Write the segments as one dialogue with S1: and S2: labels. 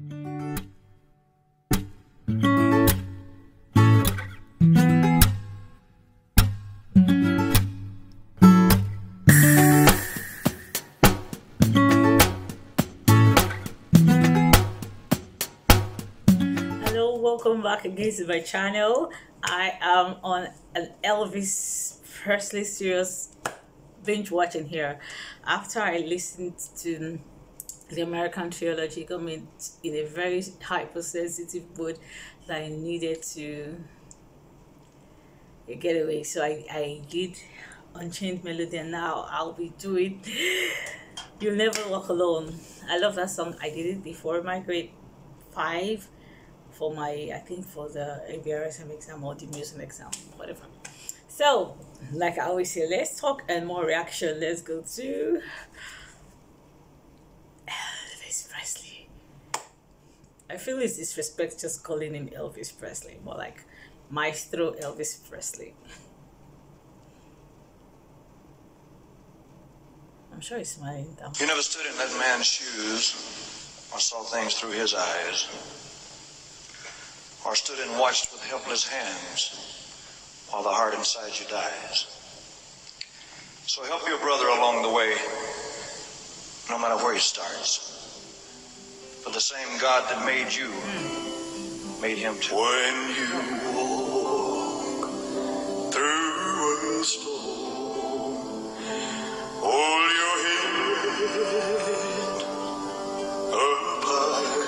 S1: Welcome back again to my channel. I am on an Elvis Presley series binge watching here. After I listened to the American trilogy, got me in a very hypersensitive mood that I needed to get away. So I did Unchained Melody, and now I'll be doing You'll Never Walk Alone. I love that song. I did it before my grade 5 for my, I think for the ABRSM exam or the music exam, whatever. So, like I always say, let's talk and more reaction. Let's go to Elvis Presley. I feel it's disrespect just calling him Elvis Presley, more like Maestro Elvis Presley. I'm sure he's smiling down.
S2: You never stood in that man's shoes or saw things through his eyes, or stood and watched with helpless hands while the heart inside you dies. So help your brother along the way, no matter where he starts. For the same God that made you, made him too. When you walk through a storm, hold your head up high.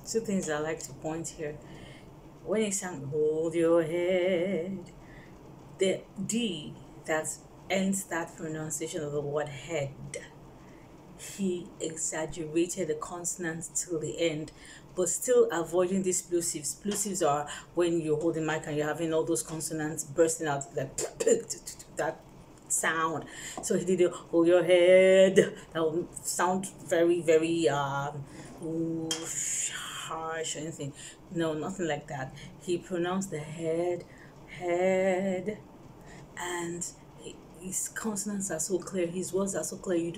S1: Two things I like to point here. When he sang "Hold Your Head," the D that ends that pronunciation of the word head, he exaggerated the consonant till the end, but still avoiding these plosives. Plosives are when you're holding mic and you're having all those consonants bursting out, like that sound. So he did "Hold Your Head." That would sound very, very harsh or anything. No, nothing like that. He pronounced the head, and his consonants are so clear. His words are so clear. You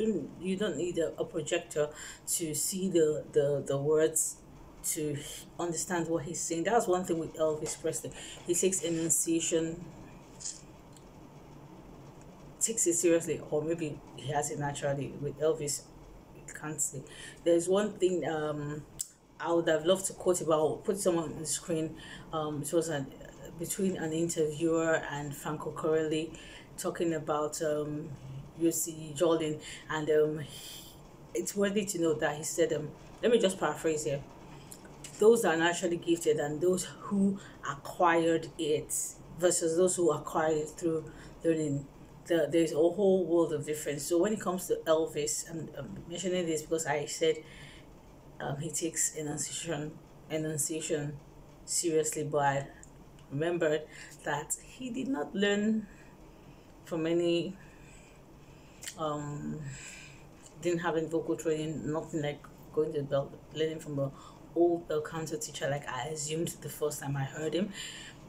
S1: don't need a projector to see the words to understand what he's saying. That's one thing with Elvis Presley. He takes enunciation, takes it seriously, or maybe he has it naturally. With Elvis, you can't say. There's one thing I would have loved to quote about, put someone on the screen. It was between an interviewer and Franco Corelli, talking about UC Jordan, and it's worthy to note that he said, let me just paraphrase here, those are naturally gifted and those who acquired it versus those who acquired it through learning. There's a whole world of difference. So when it comes to Elvis, I'm mentioning this because I said he takes enunciation seriously, but I remembered that he did not learn from any didn't have any vocal training, nothing like going to learning from an old bell canto teacher like I assumed the first time I heard him.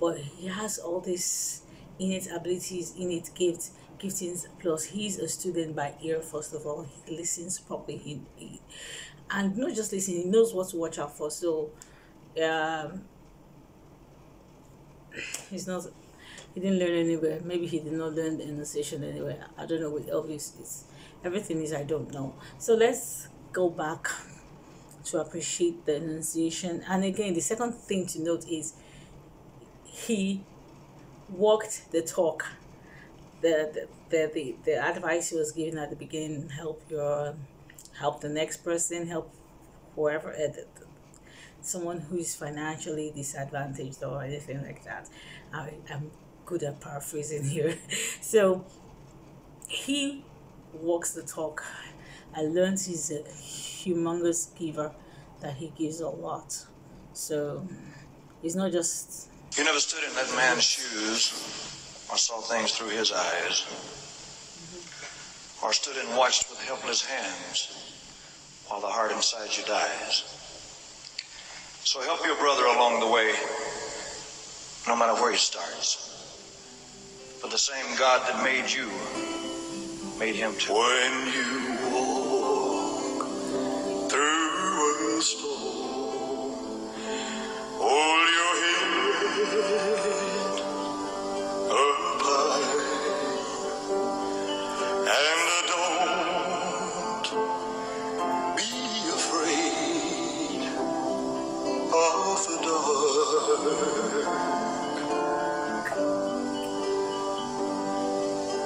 S1: But he has all these innate abilities, innate giftings, plus he's a student by ear. First of all, he listens properly, and not just listening, he knows what to watch out for. So he didn't learn anywhere. Maybe he did not learn the enunciation anywhere. I don't know. With Elvis, everything is I don't know. So let's go back to appreciate the enunciation. And again, the second thing to note is he walked the talk. The advice he was given at the beginning: help the next person, help whoever, someone who is financially disadvantaged or anything like that. I'm good at paraphrasing here. So he walks the talk. I learned he's a humongous giver, that he gives a lot. So he's not just...
S2: You never stood in that man's shoes or saw things through his eyes, or stood and watched with helpless hands while the heart inside you dies. So help your brother along the way, no matter where he starts. For the same God that made you, made him too. When you walk through a storm, hold your head up high, and don't be afraid of the dark.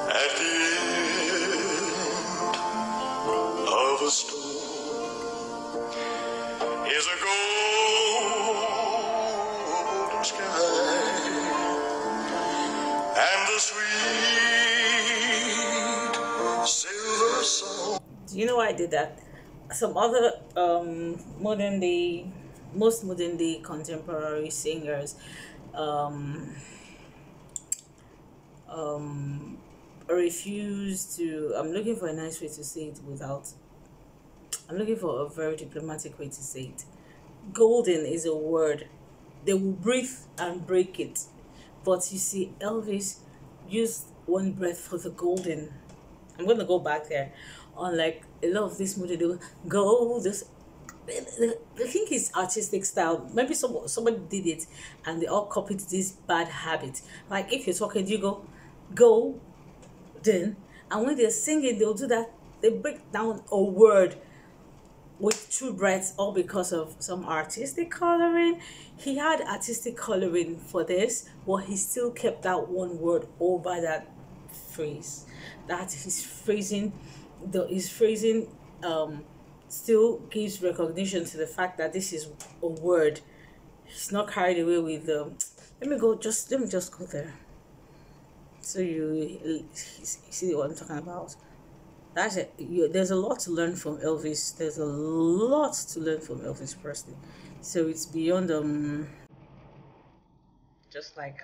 S2: At the end of a storm is a golden sky and the sweet silver song.
S1: Do you know why I did that? Some other most modern day contemporary singers refuse to. I'm looking for a nice way to say it without. I'm looking for a very diplomatic way to say it. Golden is a word. They will breathe and break it. But you see, Elvis used one breath for the golden. I'm going to go back there. Unlike a lot of this movie, they will go this. The thing is artistic style. Maybe somebody did it and they all copied this bad habit. Like if you're talking, you go, then, and when they're singing, they'll do that. They break down a word with two breaths, all because of some artistic coloring. He had artistic coloring for this, but he still kept that one word over that phrase. That his phrasing still gives recognition to the fact that this is a word. He's not carried away with let me just go there so you see what I'm talking about. That's it. There's a lot to learn from Elvis. There's a lot to learn from Elvis Presley. So it's beyond just like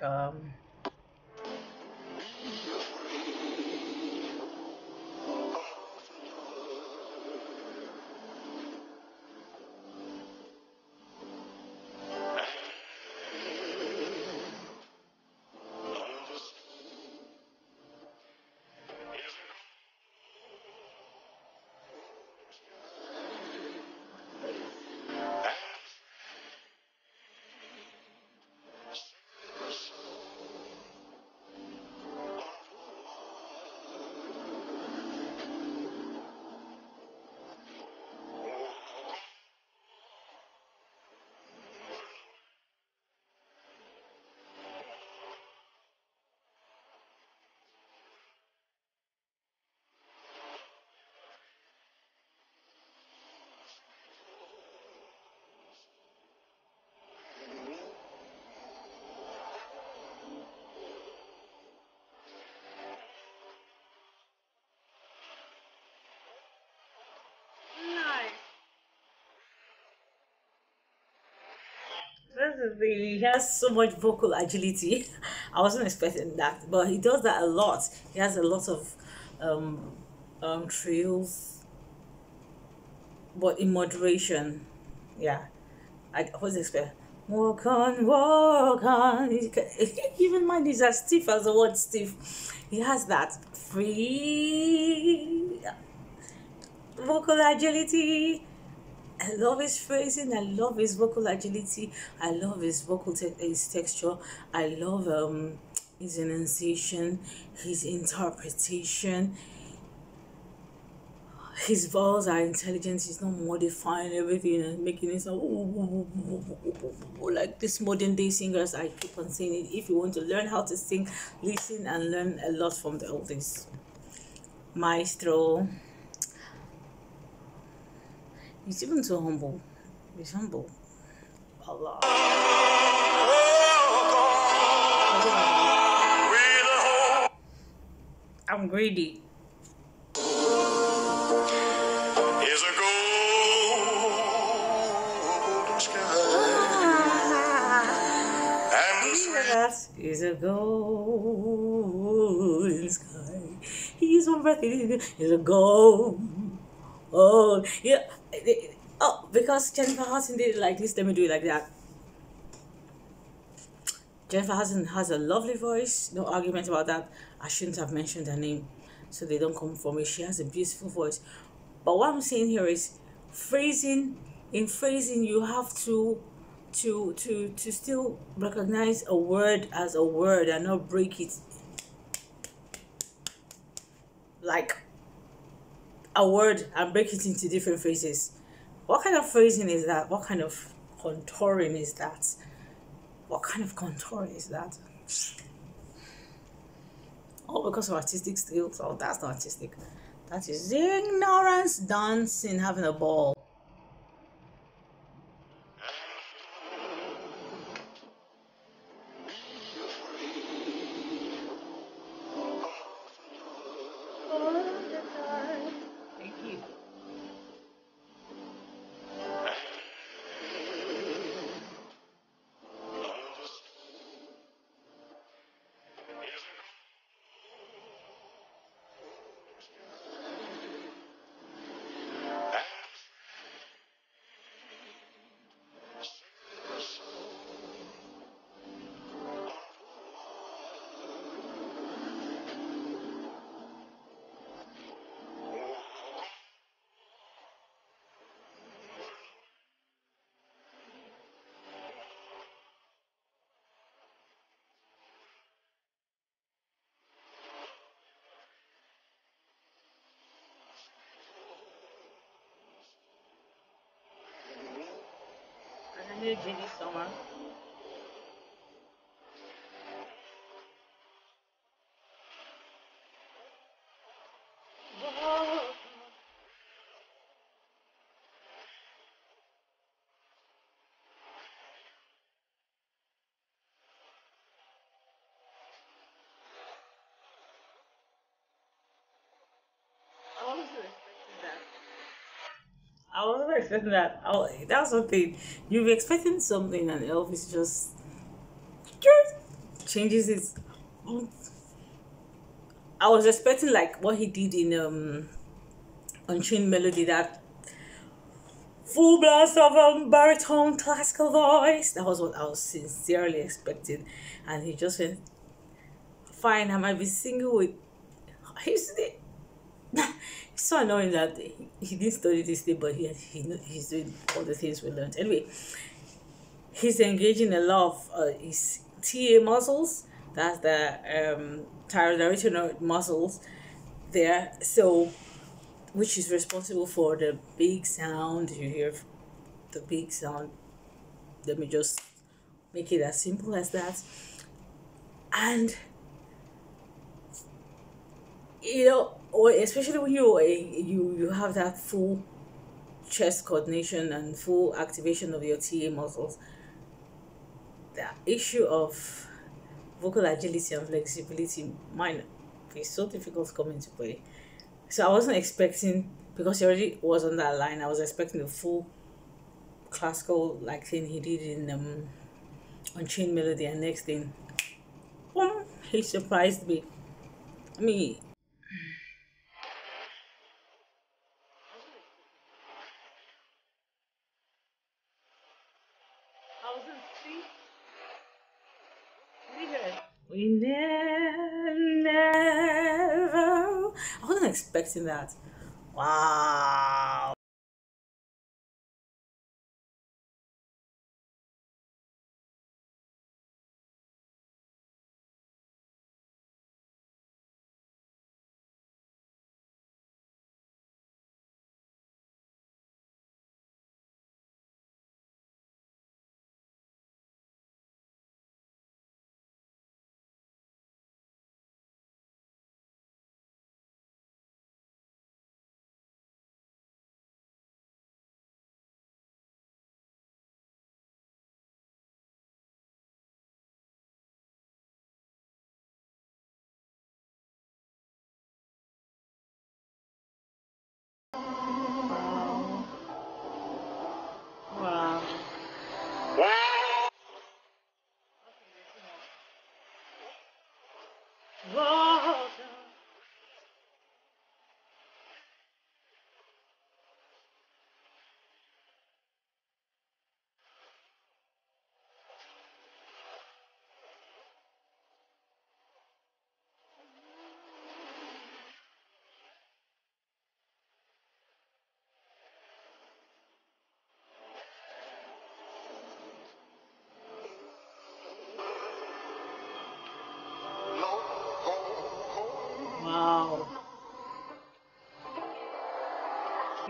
S1: he has so much vocal agility. I wasn't expecting that, but he does that a lot. He has a lot of trills, but in moderation. Yeah, I was expecting. Walk on, walk on. Even mine is as stiff as the word stiff. He has that free vocal agility. I love his phrasing. I love his vocal agility. I love his his texture. I love his enunciation, his interpretation. His vowels are intelligent. He's not modifying everything and making it sound like this modern day singers. I keep on saying it. If you want to learn how to sing, listen and learn a lot from the oldies. Maestro. He's even so humble. He's humble. Allah. I'm greedy.
S2: Is a golden sky and the sweet
S1: Is a golden sky. He's one breath. Is a gold. Oh, yeah. Oh, because Jennifer Hudson did it like this, let me do it like that. Jennifer Hudson has a lovely voice, no argument about that. I shouldn't have mentioned her name so they don't come for me. She has a beautiful voice. But what I'm saying here is phrasing. In phrasing, you have to still recognize a word as a word and not break it like a word and break it into different phrases. What kind of phrasing is that? What kind of contouring is that? What kind of contour is that? All because of artistic skills? Oh, that's not artistic. That is ignorance, dancing, having a ball. Thank you. And I knew Ginny Summer. I wasn't expecting that. I wasn't expecting that. That's something. You were expecting something, and Elvis just changes it. I was expecting like what he did in Unchained Melody, that full blast of baritone classical voice. That was what I was sincerely expecting, and he just went, "Fine, I might be single with." He's it's so annoying that he didn't study this thing, but he's doing all the things we learned. Anyway, he's engaging a lot of his TA muscles. That's the thyroid muscles there. So, which is responsible for the big sound you hear, the big sound. Let me just make it as simple as that. And or especially when you have that full chest coordination and full activation of your TA muscles, the issue of vocal agility and flexibility might be so difficult to come into play. So I wasn't expecting, because he already was on that line, I was expecting the full classical like thing he did in Unchained Melody, and next thing, boom, he surprised me. I mean, I wasn't see. We never. I wasn't expecting that. Wow.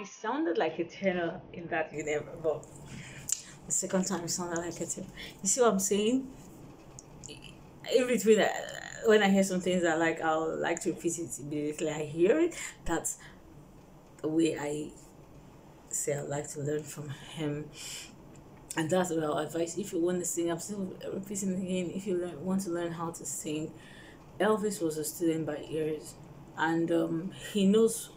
S1: It sounded like a tenor in that you never, but the second time it sounded like a tenor. You see what I'm saying? In between, when I hear some things I like, I'll like to repeat it immediately. I hear it. That's the way I say I like to learn from him. And that's what I'll advise. If you want to sing, I'm still repeating again. If you want to learn how to sing, Elvis was a student by ears, and he knows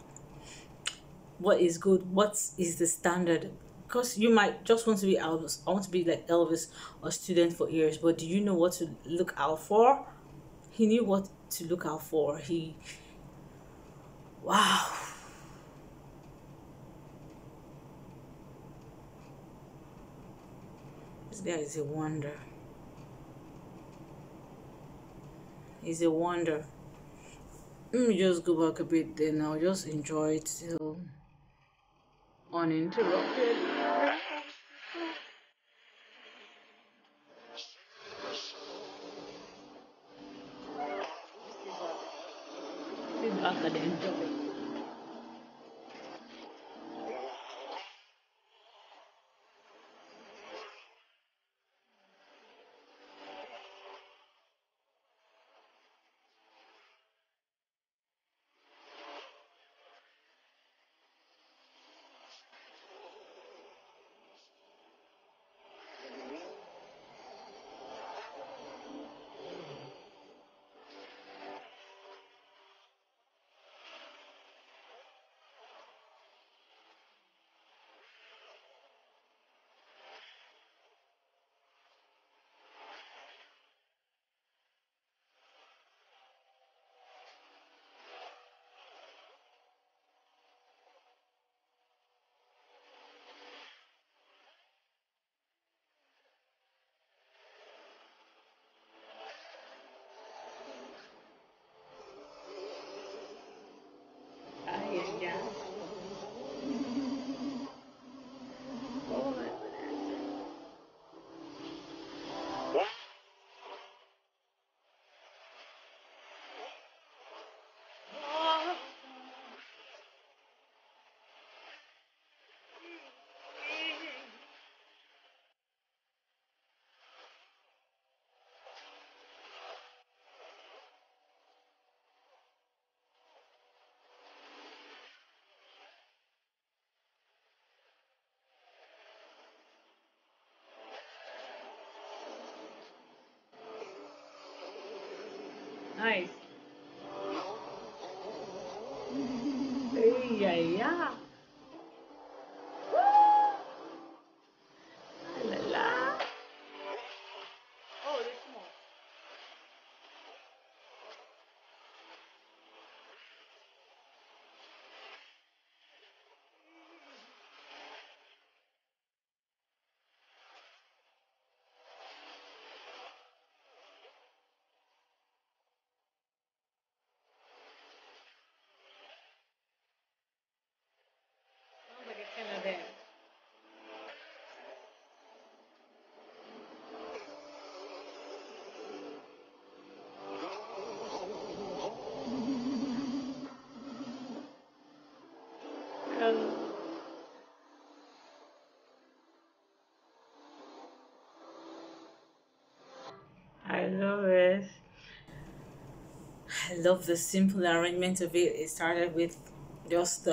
S1: what is good, what is the standard. Because you might just want to be Elvis. I want to be like Elvis, or student for ears. But do you know what to look out for? He knew what to look out for. Wow. This guy is a wonder. He's a wonder. Let me just go back a bit, then I'll just enjoy it till uninterrupted. Sit back and enjoy. Ay, ay, ay. Oh my goodness. Nice. Ay, ay, ay. La, la. Oh, there's more. Sounds like a tenor there. Um, I love it. I love the simple arrangement of it. It started with just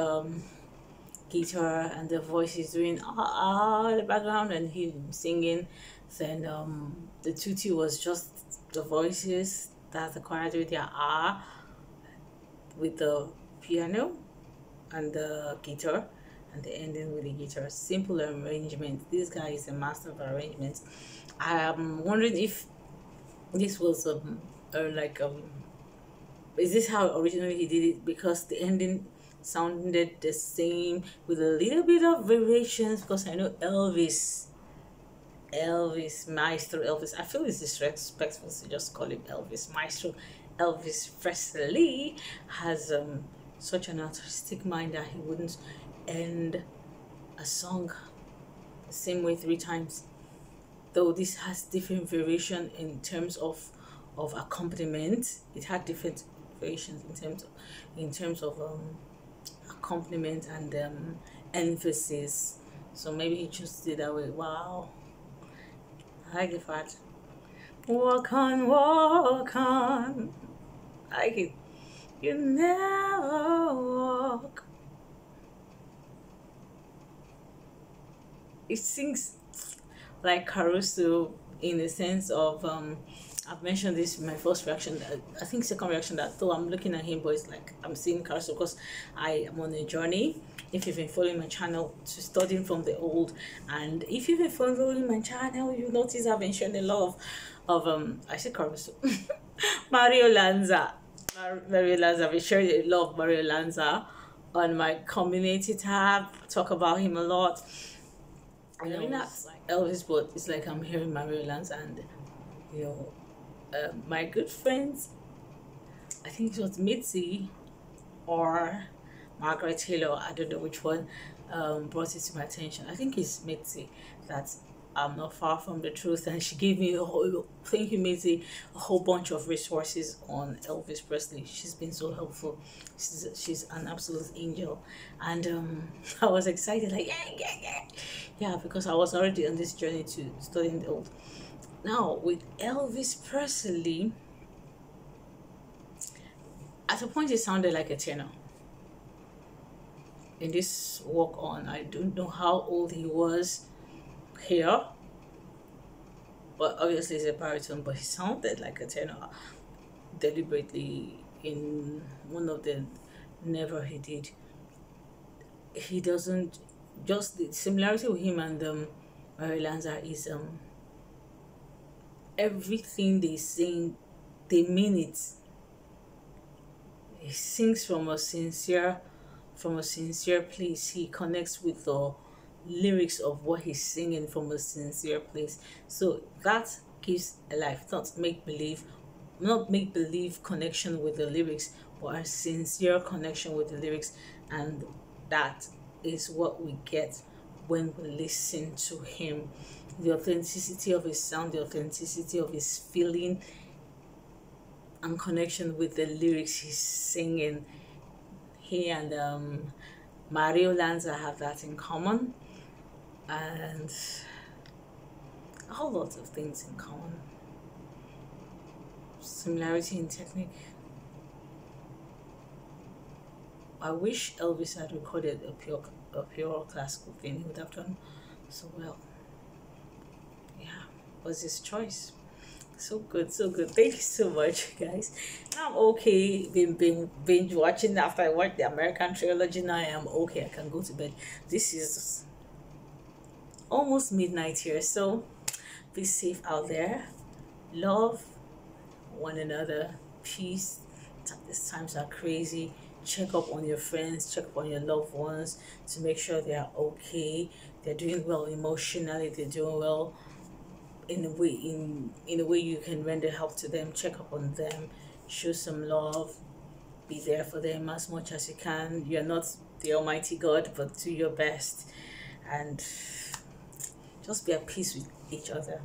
S1: guitar and the voices doing in the background and him singing. Then the tutti was just the voices that the choir doing their with the piano and the guitar, and the ending with the guitar. Simple arrangement. This guy is a master of arrangement. I'm wondering if this was like is this how originally he did it, because the ending sounded the same with a little bit of variations, because I know Elvis Maestro Elvis, I feel it's disrespectful to just call him Elvis Maestro Elvis Presley has such an artistic mind that he wouldn't end a song the same way three times, though this has different variation in terms of accompaniment. It had different variations in terms of accompaniment and emphasis. So maybe he just did that way. Wow, I like the fact. Walk on, walk on. I like it. You never walk. It sings like Caruso in the sense of I've mentioned this in my first reaction. I think second reaction that though I'm looking at him, but it's like I'm seeing Caruso because I am on a journey. If you've been following my channel to studying from the old, and if you've been following my channel, you notice I've been sharing a lot of I say Caruso, Mario Lanza. Mario Lanza. I've been sharing a lot of Mario Lanza on my community tab. Talk about him a lot. I know that's like Elvis, but it's like I'm hearing Mario Lanza and you know, my good friends. I think it was Mitzi or Margaret Taylor. I don't know which one brought it to my attention. I think it's Mitzi that I'm not far from the truth, and she gave me a whole, thank you Mitzi, a whole bunch of resources on Elvis Presley. She's been so helpful. She's an absolute angel, and I was excited like yeah, because I was already on this journey to studying the old. Now with Elvis Presley, at a point it sounded like a tenor. In this walk on, I don't know how old he was here, but obviously he's a baritone, but he sounded like a tenor deliberately in one of the never he did. He doesn't, just the similarity with him and Mary Lanza is everything they sing, they mean it. He sings from a sincere place. He connects with the lyrics of what he's singing from a sincere place. So that gives a life, not make believe connection with the lyrics, but a sincere connection with the lyrics. And that is what we get when we listen to him. The authenticity of his sound, the authenticity of his feeling, and connection with the lyrics he's singing. He and Mario Lanza have that in common, and a whole lot of things in common. Similarity in technique. I wish Elvis had recorded a pure classical thing. He would have done so well. Yeah, was his choice. So good, so good. Thank you so much, guys. Now I'm okay. Been binge watching after I watched the American trilogy. Now I am okay. I can go to bed. This is almost midnight here, so be safe out there. Love one another. Peace. These times are crazy. Check up on your friends. Check up on your loved ones to make sure they are okay. They're doing well emotionally. They're doing well in a way you can render help to them. Check up on them, show some love, be there for them as much as you can. You're not the almighty God, but do your best and just be at peace with each other.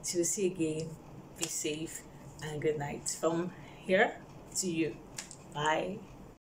S1: Till we see again, be safe and good night from here to you. Bye.